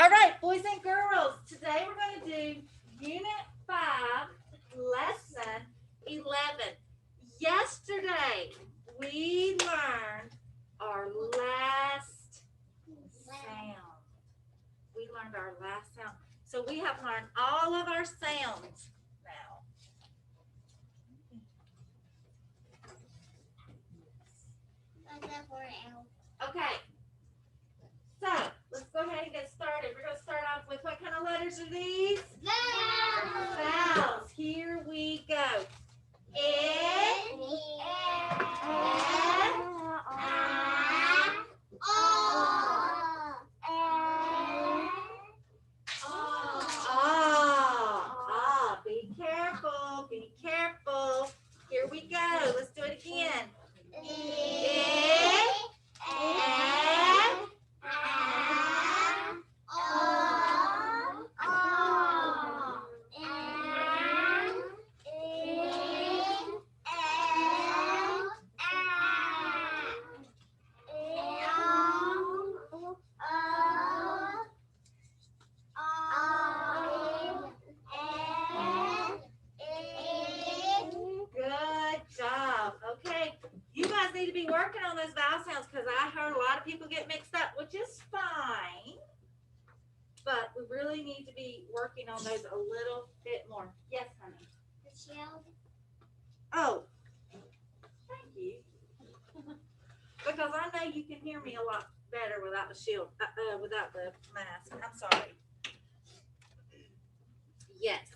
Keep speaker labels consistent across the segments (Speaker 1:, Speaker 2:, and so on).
Speaker 1: All right, boys and girls, today we're going to do Unit 5, Lesson 11. Yesterday, we learned our last sound. We learned our last sound. So we have learned all of our sounds now. Okay. So, let's go ahead and get started. We're going to start off with what kind of letters are these?
Speaker 2: Vowels.
Speaker 1: Vowels. Here we go. N, Be careful. Be careful. Here we go. Let's do it again. Good job. Okay. You guys need to be working on those vowel sounds because I heard a lot of people get mixed up, which is fine. But we really need to be working on those a little bit more. Yes, honey. Oh, thank you. Because I know you can hear me a lot better without the shield, without the mask. I'm sorry. Yes,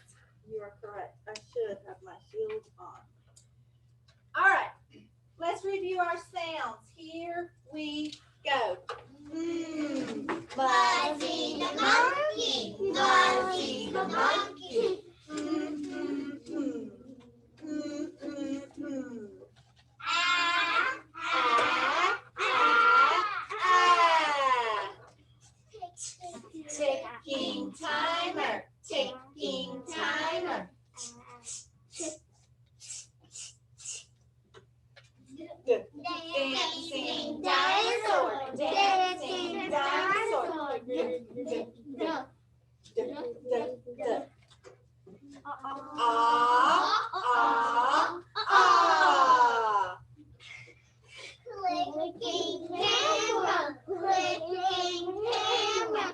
Speaker 1: you are correct. I should have my shield on. All right, let's review our sounds. Here we go.
Speaker 2: Fuzzy the monkey, Fuzzy the monkey.
Speaker 1: Ticking timer, ticking timer. Dancing dinosaur, dancing dinosaur.
Speaker 2: Clicking camera, clicking camera.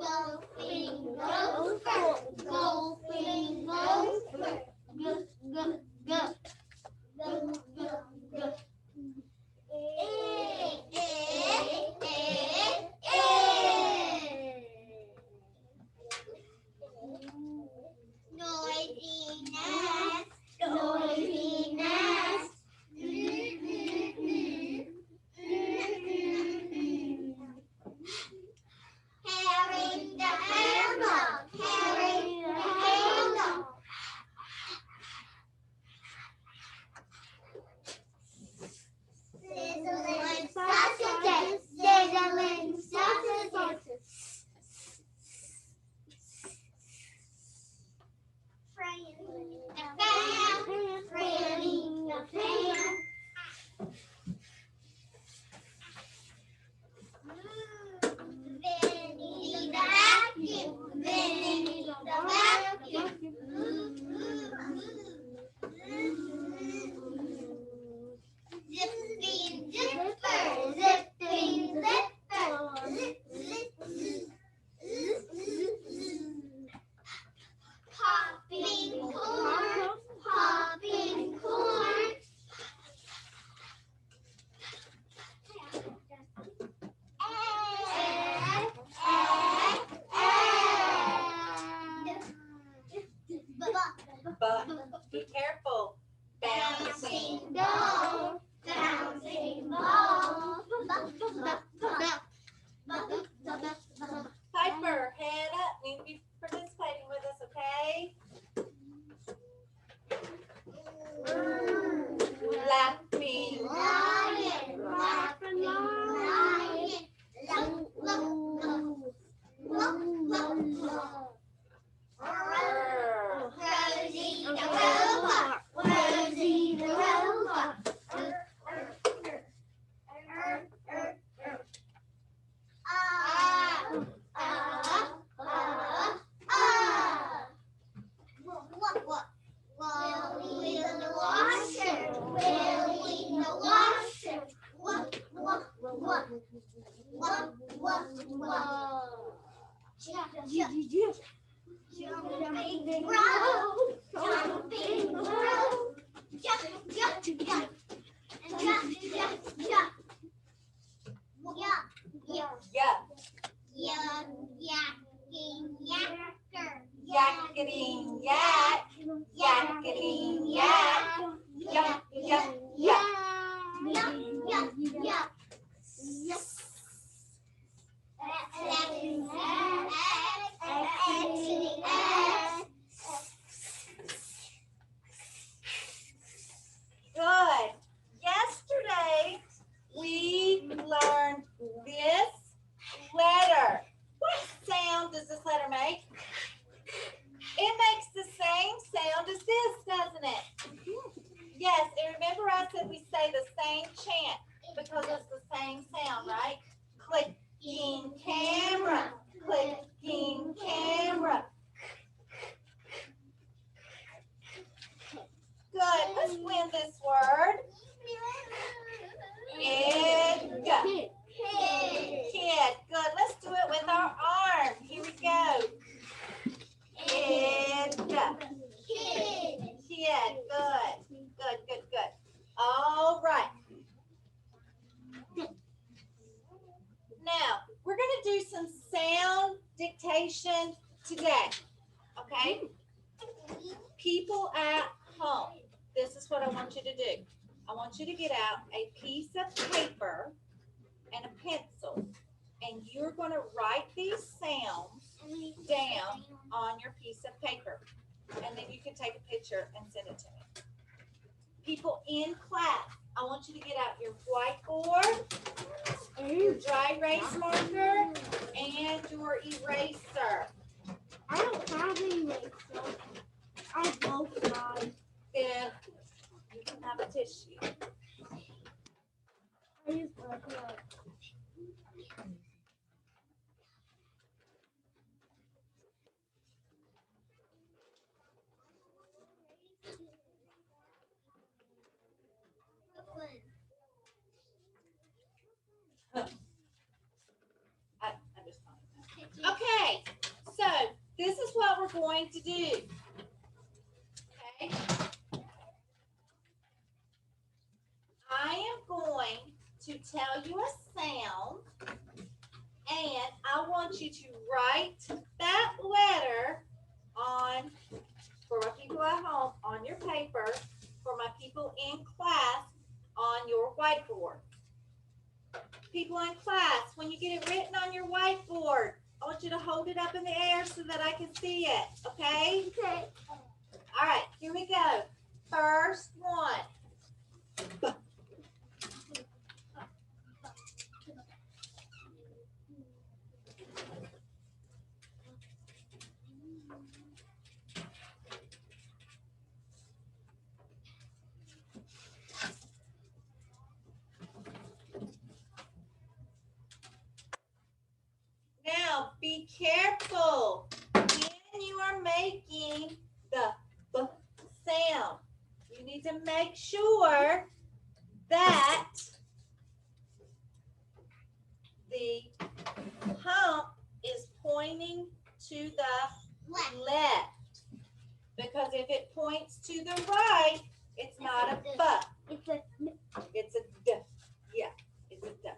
Speaker 2: Golfing gopher, golfing gopher. Go, go, go. Go, go, go. Noisy nest, noisy nest. Carrying the handle, carrying the handle. Sizzling sausages, sizzling sausages. Frailing the fan, frailing the fan. Vinny the vacuum, Vinny the vacuum. Zipping zipper, zipping zipper. Zip, zip, zip. Popping corn, popping corn.
Speaker 1: But be careful.
Speaker 2: Bouncing ball, bouncing ball.
Speaker 1: Piper, head up. You need to be participating with us, okay? Laughing
Speaker 2: Lion, laughing lion. Low, low, low. Low, low, low. Rosie the robot, Rosie the robot.
Speaker 1: progressive, we say the same chant because it's the same sound, right? Clicking camera, clicking camera. Good. Let's win this word. Kid. Kid. Good. Let's do it with our arm. Here we go. Kid. Kid. Good. Good, good, good. All right. Now, we're going to do some sound dictation today. Okay? People at home. This is what I want you to do. I want you to get out a piece of paper and a pencil, and you're going to write these sounds down on your piece of paper, and then you can take a picture and send it to me. People in class, I want you to get out your whiteboard, your dry erase marker, and your eraser.
Speaker 2: I don't have any eraser. I broke mine.
Speaker 1: Then you can have a tissue.
Speaker 2: I use my
Speaker 1: I just thought of that. Okay, so this is what we're going to do. Okay. I am going to tell you a sound, and I want you to write that letter on, for my people at home, on your paper, for my people in class, on your whiteboard. People in class, when you get it written on your whiteboard, I want you to hold it up in the air so that I can see it, okay?
Speaker 2: Okay.
Speaker 1: All right, here we go. First one. Now, be careful when you are making the B sound. You need to make sure that the hump is pointing to the left. Because if it points to the right, it's not a B. It's a D. Yeah, it's a D.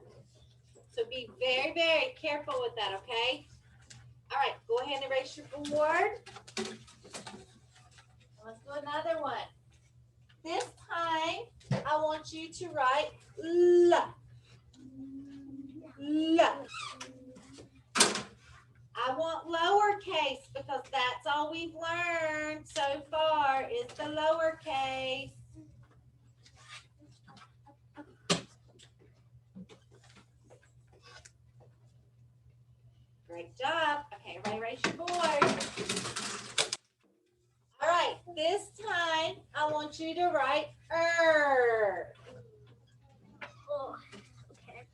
Speaker 1: So be very, very careful with that, okay? All right, go ahead and erase your board. Let's do another one. This time, I want you to write L. L. I want lowercase because that's all we've learned so far is the lowercase. Great job. Okay, everybody erase your board. All right, this time I want you to write er.
Speaker 2: Oh, okay.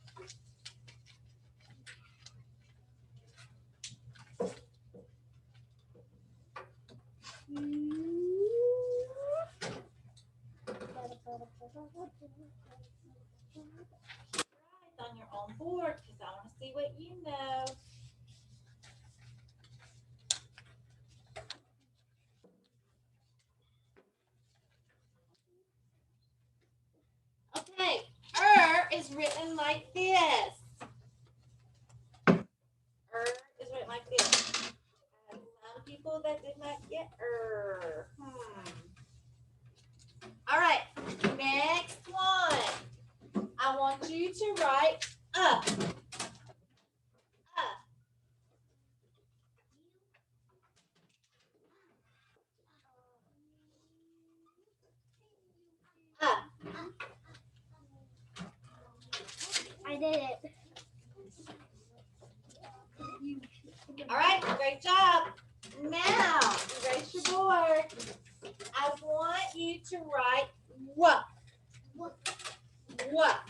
Speaker 1: On your own board because I want to see what you know. Okay, is written like this. Is written like this. I have some people that did not get All right, next one. I want you to write up.
Speaker 2: I did it.
Speaker 1: All right, great job. Now, erase your board. I want you to write W. What?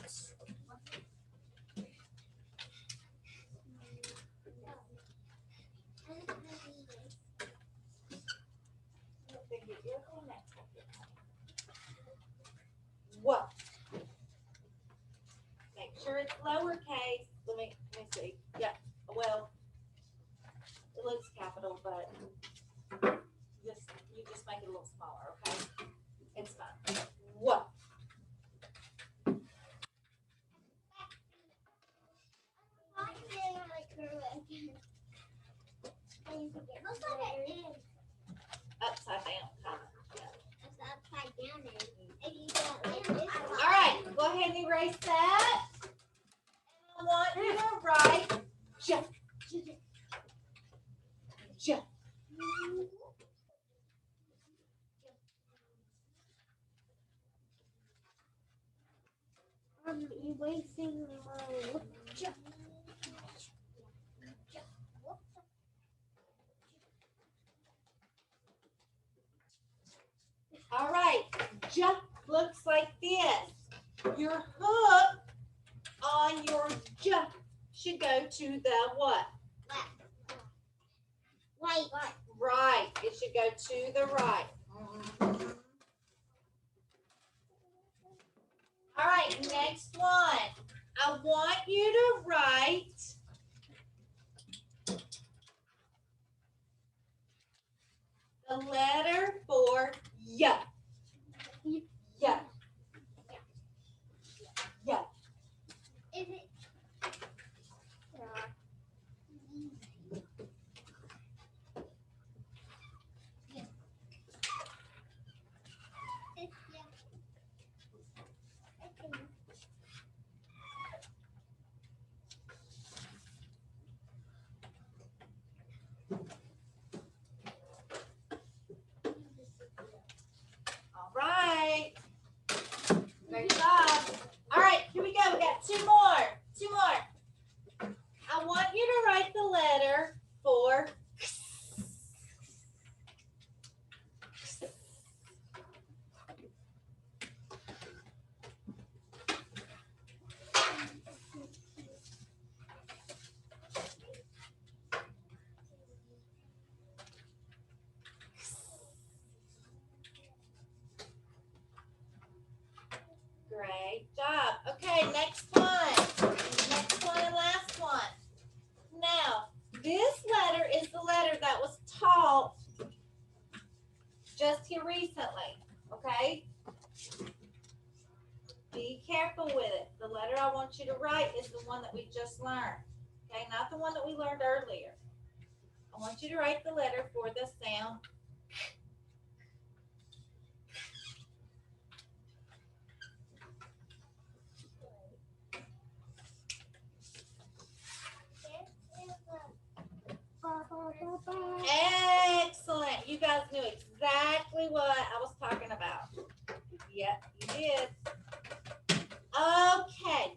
Speaker 1: What? Make sure it's lowercase. Let me see. Yeah. Well, it looks capital, but you just make it a little smaller, okay? It's fine. What? Upside down, kind of. All right, go ahead and erase that. And I want you to write J. J.
Speaker 2: I'm erasing my
Speaker 1: All right, J looks like this. Your hook on your J should go to the what? Right. It should go to the right. All right, next one. I want you to write the letter for Y. Y. Y.
Speaker 2: Is it?
Speaker 1: All right. Great job. All right, here we go. We got two more. I want you to write the letter for Great job. Okay, next one. Next one and last one. Now, this letter is the letter that was taught just here recently. Okay? Be careful with it. The letter I want you to write is the one that we just learned. Okay, not the one that we learned earlier. I want you to write the letter for the sound. Excellent. You guys knew exactly what I was talking about. Yep, you did. Okay.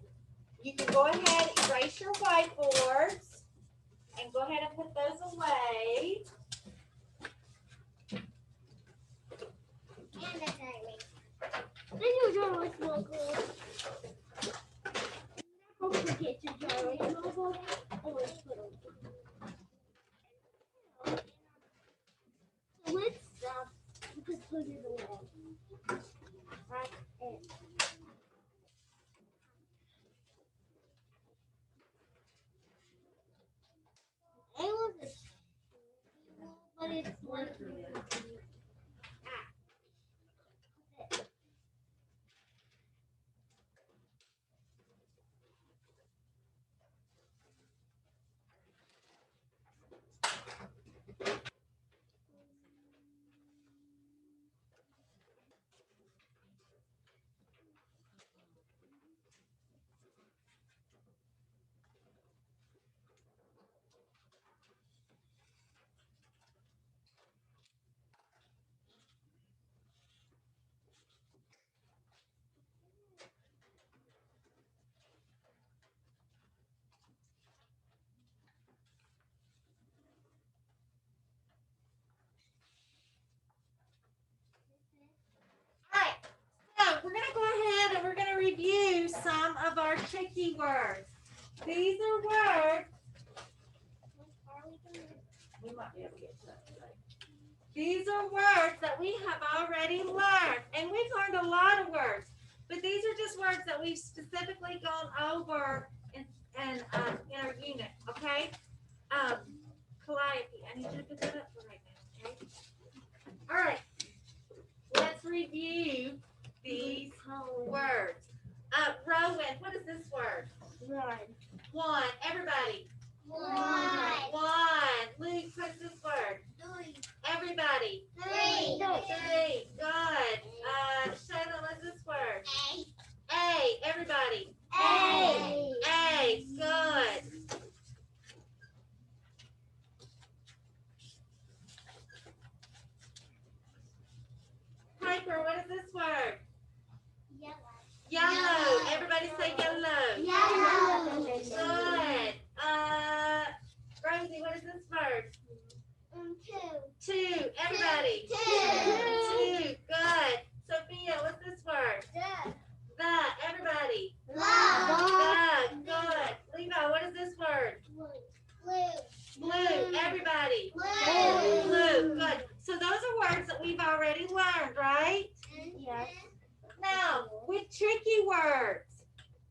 Speaker 1: You can go ahead, erase your whiteboards, and go ahead and put those away. some of our tricky words. These are words. We might be able to get to that today. These are words that we have already learned, and we've learned a lot of words. But these are just words that we've specifically gone over in our unit. Okay. Calliope, I need you to put that up for right now. Okay. All right. Let's review these words. Rowan, what is this word? One. Everybody. One. Luke, what's this word? Everybody. Three. Good. Shayla, what's this word? A. Everybody. A. Good. Piper, what is this word? Yellow. Everybody say yellow. Good. Rosie, what is this word? Two. Everybody. Two. Good. Sophia, what's this word? The. Everybody. The. Good. Levi, what is this word? Blue. Everybody. Blue. Good. So those are words that we've already learned, right?
Speaker 2: Yes.
Speaker 1: Now, with tricky words,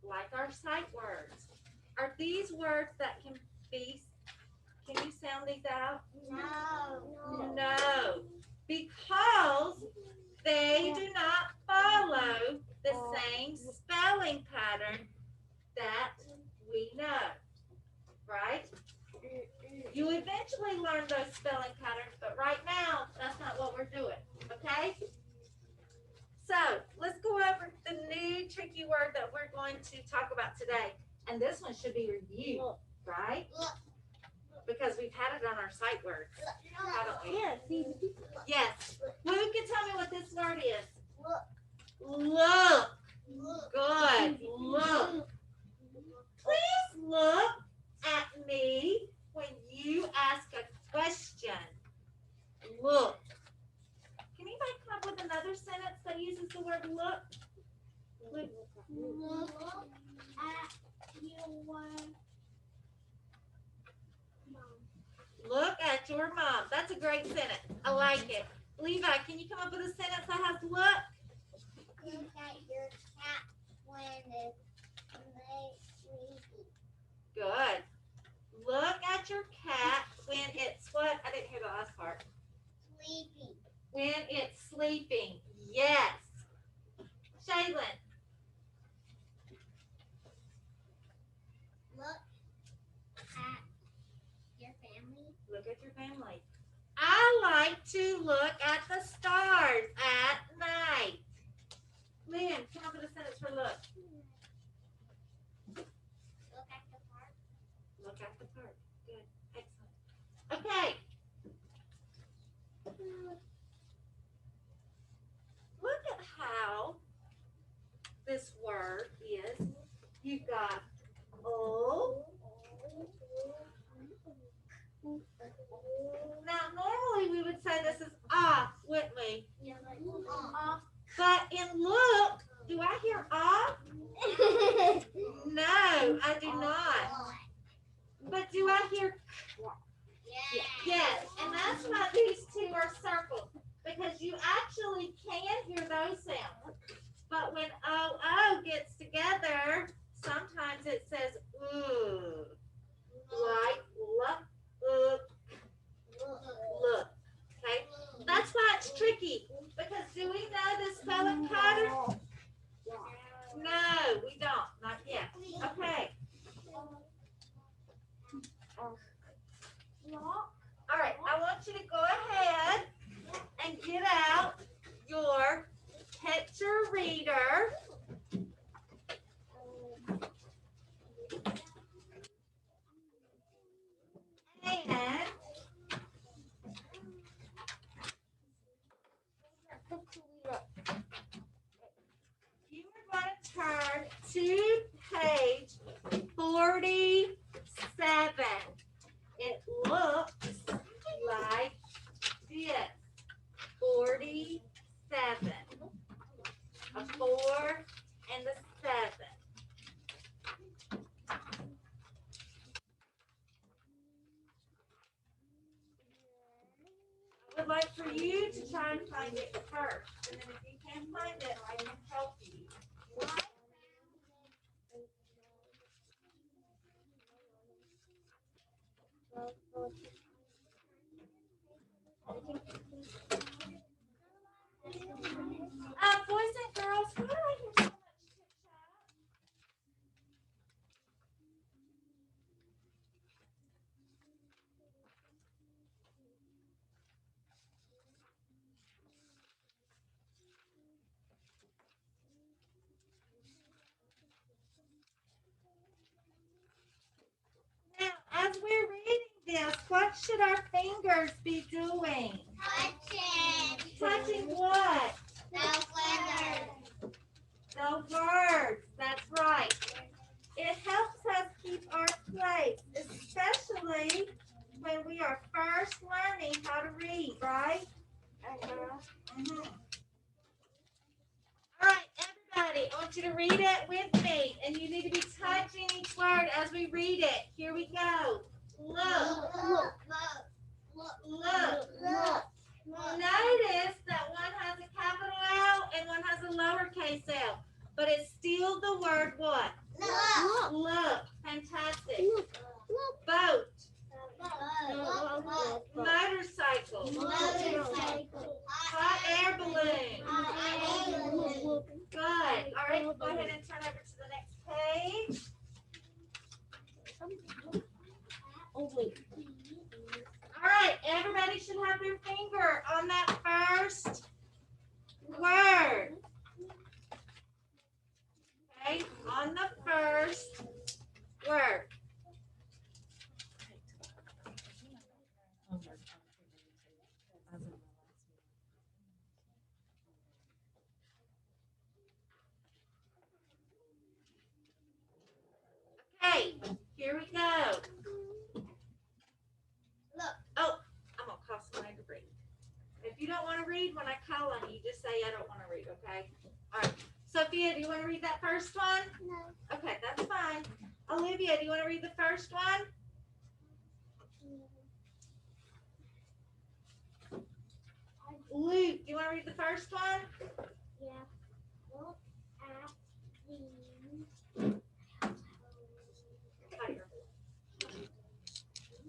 Speaker 1: like our sight words, are these words that can you sound these out? No, because they do not follow the same spelling pattern that we know, right? You eventually learn those spelling patterns, but right now, that's not what we're doing, okay? So, let's go over the new tricky word that we're going to talk about today. And this one should be reviewed, right? Because we've had it on our sight words, haven't we? Yes. Who can tell me what this word is? Look. Good. Look. Please look at me when you ask a question. Look. Can anybody come up with another sentence that uses the word look?
Speaker 2: Look at your mom.
Speaker 1: Look at your mom. That's a great sentence. I like it. Levi, can you come up with a sentence that has look?
Speaker 2: Look at your cat when it's sleepy.
Speaker 1: Good. Look at your cat when it's what? I didn't hear the last part.
Speaker 2: Sleepy.
Speaker 1: When it's sleeping. Yes. Shaylin.
Speaker 2: Look at your family.
Speaker 1: Look at your family. I like to look at the stars at night. Lynn, come up with a sentence for look.
Speaker 2: Look at the park.
Speaker 1: Look at the park. Good. Excellent. Okay. Look at how this word is. You've got O. Now, normally we would say this is ah, wouldn't we? But in look, do I hear ah? No, I do not. But do I hear? Yes, and that's why these two are circled, because you actually can hear those sounds. But when O gets together, sometimes it says ooh, like look, look. Okay, that's why it's tricky. Because do we know the spelling pattern? No, we don't. Not yet. Okay. All right, I want you to go ahead and get out your picture reader. And you are going to turn to page 47. It looks like this. 47. A 4 and a 7. for you to try and find it first. And then if you can't find it, I can help you. Boys and girls, why do I hear so much chit chat? Now, as we're reading this, what should our fingers be doing? Touching what? The words. That's right. It helps us keep our place, especially when we are first learning how to read, right? Mhm. All right, everybody, I want you to read it with me, and you need to be touching each word as we read it. Here we go. Look. Notice that one has a capital L and one has a lowercase l, but it's still the word what? Look. Fantastic. Boat. Motorcycle. Hot air balloon. Good. All right, go ahead and turn over to the next page. All right, everybody should have their finger on that first word. Okay, on the first word. Okay, here we go. Oh, I'm gonna call somebody to read. If you don't want to read when I call on you, just say I don't want to read, okay? All right. Sophia, do you want to read that first one?
Speaker 2: No.
Speaker 1: Okay, that's fine. Olivia, do you want to read the first one? Luke, do you want to read the first one?
Speaker 2: Yeah. Look at the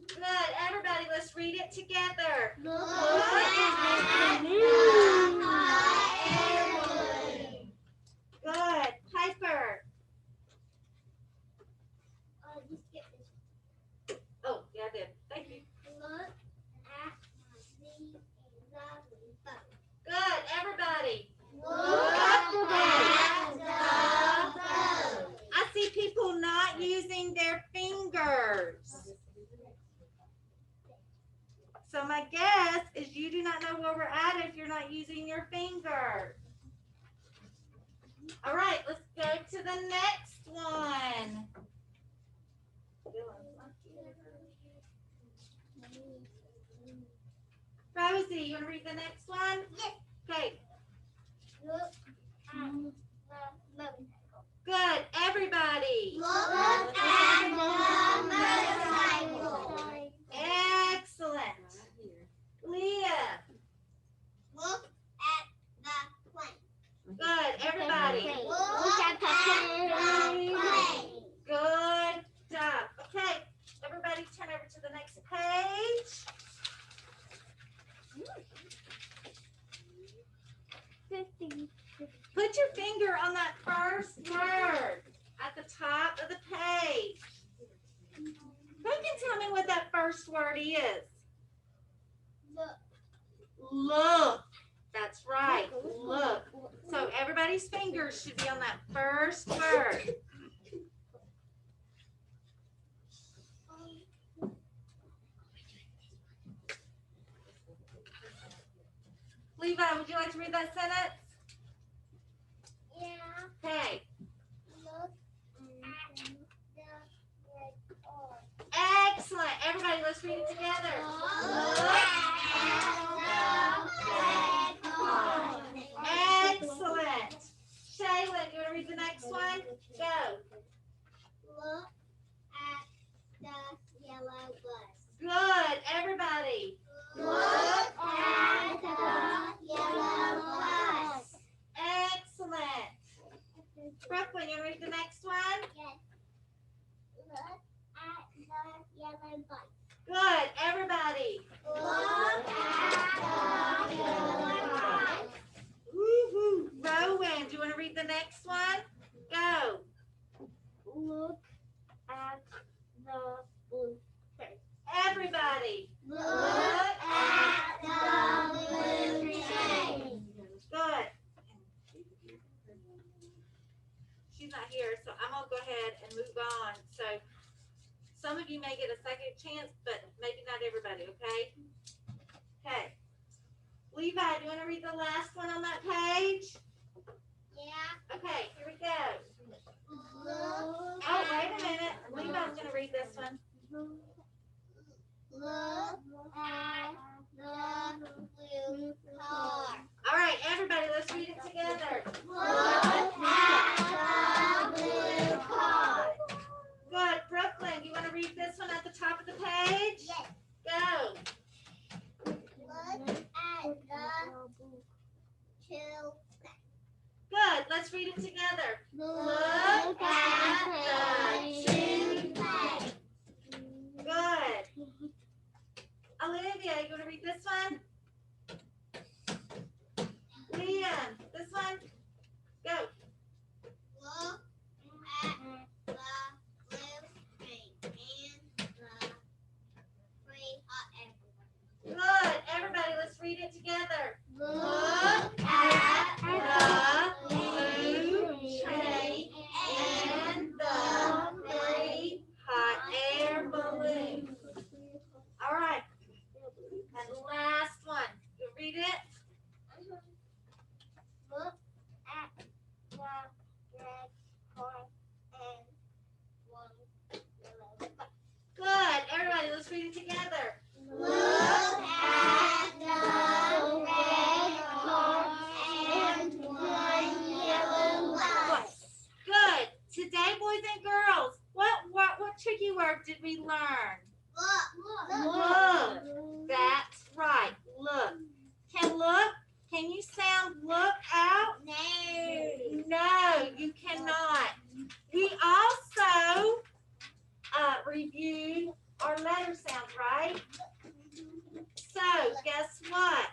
Speaker 1: Good. Everybody, let's read it together.
Speaker 2: Look
Speaker 1: at
Speaker 2: the
Speaker 1: Good. Piper.
Speaker 2: just get this.
Speaker 1: Oh, yeah, I did. Thank you.
Speaker 2: Look at the boat.
Speaker 1: Good. Everybody.
Speaker 2: Look at the boat.
Speaker 1: I see people not using their fingers. So my guess is you do not know where we're at if you're not using your fingers. All right, let's go to the next one. Rosie, you want to read the next one?
Speaker 2: Yes.
Speaker 1: Okay,
Speaker 2: Look at the motorcycle.
Speaker 1: good. Everybody.
Speaker 2: Look at the motorcycle.
Speaker 1: Excellent. Leah.
Speaker 2: Look at the plane.
Speaker 1: Good. Everybody.
Speaker 2: Look at the plane.
Speaker 1: Good job. Okay, everybody turn over to the next page.
Speaker 2: 50.
Speaker 1: Put your finger on that first word at the top of the page. Who can tell me what that first word is?
Speaker 2: Look.
Speaker 1: Look. That's right. Look. So everybody's fingers should be on that first word. Levi, would you like to read that sentence?
Speaker 2: Yeah.
Speaker 1: Okay.
Speaker 2: Look at the red car.
Speaker 1: Excellent. Everybody, let's read it together.
Speaker 2: Look at the red car.
Speaker 1: Excellent. Shaylin, you want to read the next one? Go.
Speaker 2: Look at the yellow bus.
Speaker 1: Good. Everybody.
Speaker 2: Look at the
Speaker 1: you want to read the next one?
Speaker 2: Yes. Look at the yellow bus.
Speaker 1: Good. Everybody.
Speaker 2: Look at the yellow bus.
Speaker 1: Woo-hoo. Rowan, do you want to read the next one? Go.
Speaker 2: Look at the blue train.
Speaker 1: Everybody.
Speaker 2: Look at the blue train.
Speaker 1: Good. She's not here, so I'm going to go ahead and move on. So some of you may get a second chance, but maybe not everybody, okay? Okay. Levi, do you want to read the last one on that page?
Speaker 2: Yeah.
Speaker 1: Okay, here we go.
Speaker 2: Look
Speaker 1: Oh, wait a minute. Levi's going to read this one.
Speaker 2: Look at the blue car.
Speaker 1: All right, everybody, let's read it together.
Speaker 2: Look at the blue car.
Speaker 1: Good. Brooklyn, do you want to read this one at the top of the page?
Speaker 2: Yes.
Speaker 1: Go.
Speaker 2: Look at the two.
Speaker 1: Good. Let's read it together.
Speaker 2: Look at the two.
Speaker 1: Good. Olivia, you want to read this one? Liam, this one? Go.
Speaker 2: Look at the blue train and the free hot air.
Speaker 1: Good. Everybody, let's read it together.
Speaker 2: Look at the blue train
Speaker 1: and the free hot air balloon. All right. And the last one. You read it?
Speaker 2: Look at the red car and one yellow bus.
Speaker 1: Good. Everybody, let's read it together.
Speaker 2: Look at the red car and one yellow bus.
Speaker 1: Good. Today, boys and girls, what tricky word did we learn? Look. That's right. Look. Can you sound look out?
Speaker 2: No.
Speaker 1: No, you cannot. We also reviewed our letter sounds, right? So, guess what?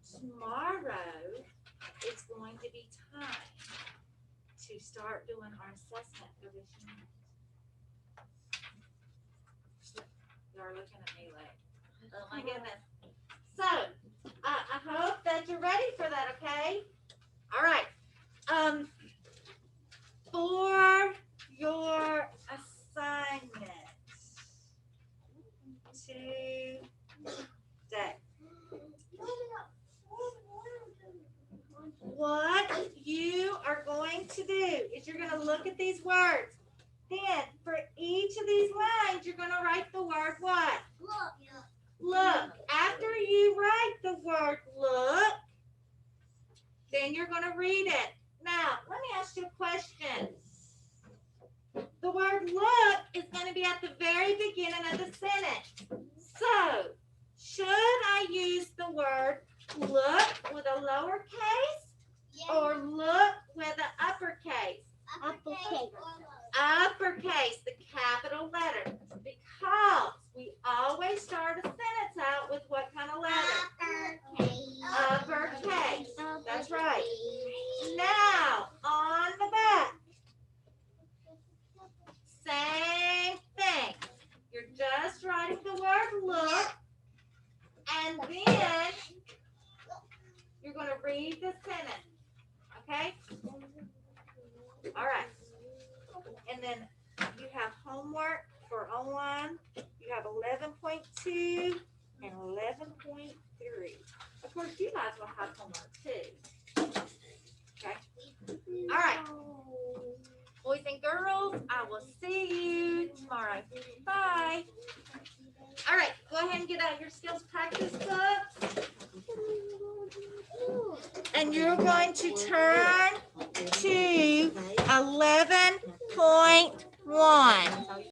Speaker 1: Tomorrow is going to be time to start doing our assessment for this unit. You're looking at me like, oh my goodness. So, I hope that you're ready for that, okay? All right. For your assignment today, what you are going to do is you're going to look at these words. Then, for each of these lines, you're going to write the word what? Look. After you write the word look, then you're going to read it. Now, let me ask you a question. The word look is going to be at the very beginning of the sentence. So, should I use the word look with a lowercase or look with an uppercase? Uppercase, the capital letter. Because we always start a sentence out with what kind of letter? Uppercase. That's right. Now, on the back, same thing. You're just writing the word look, and then you're going to read the sentence. Okay? All right. And then you have homework for online. You have 11.2 and 11.3. Of course, you guys will have homework too. Okay? All right. Boys and girls, I will see you tomorrow. Bye. All right, go ahead and get out your skills practice books. And you're going to turn to 11.1.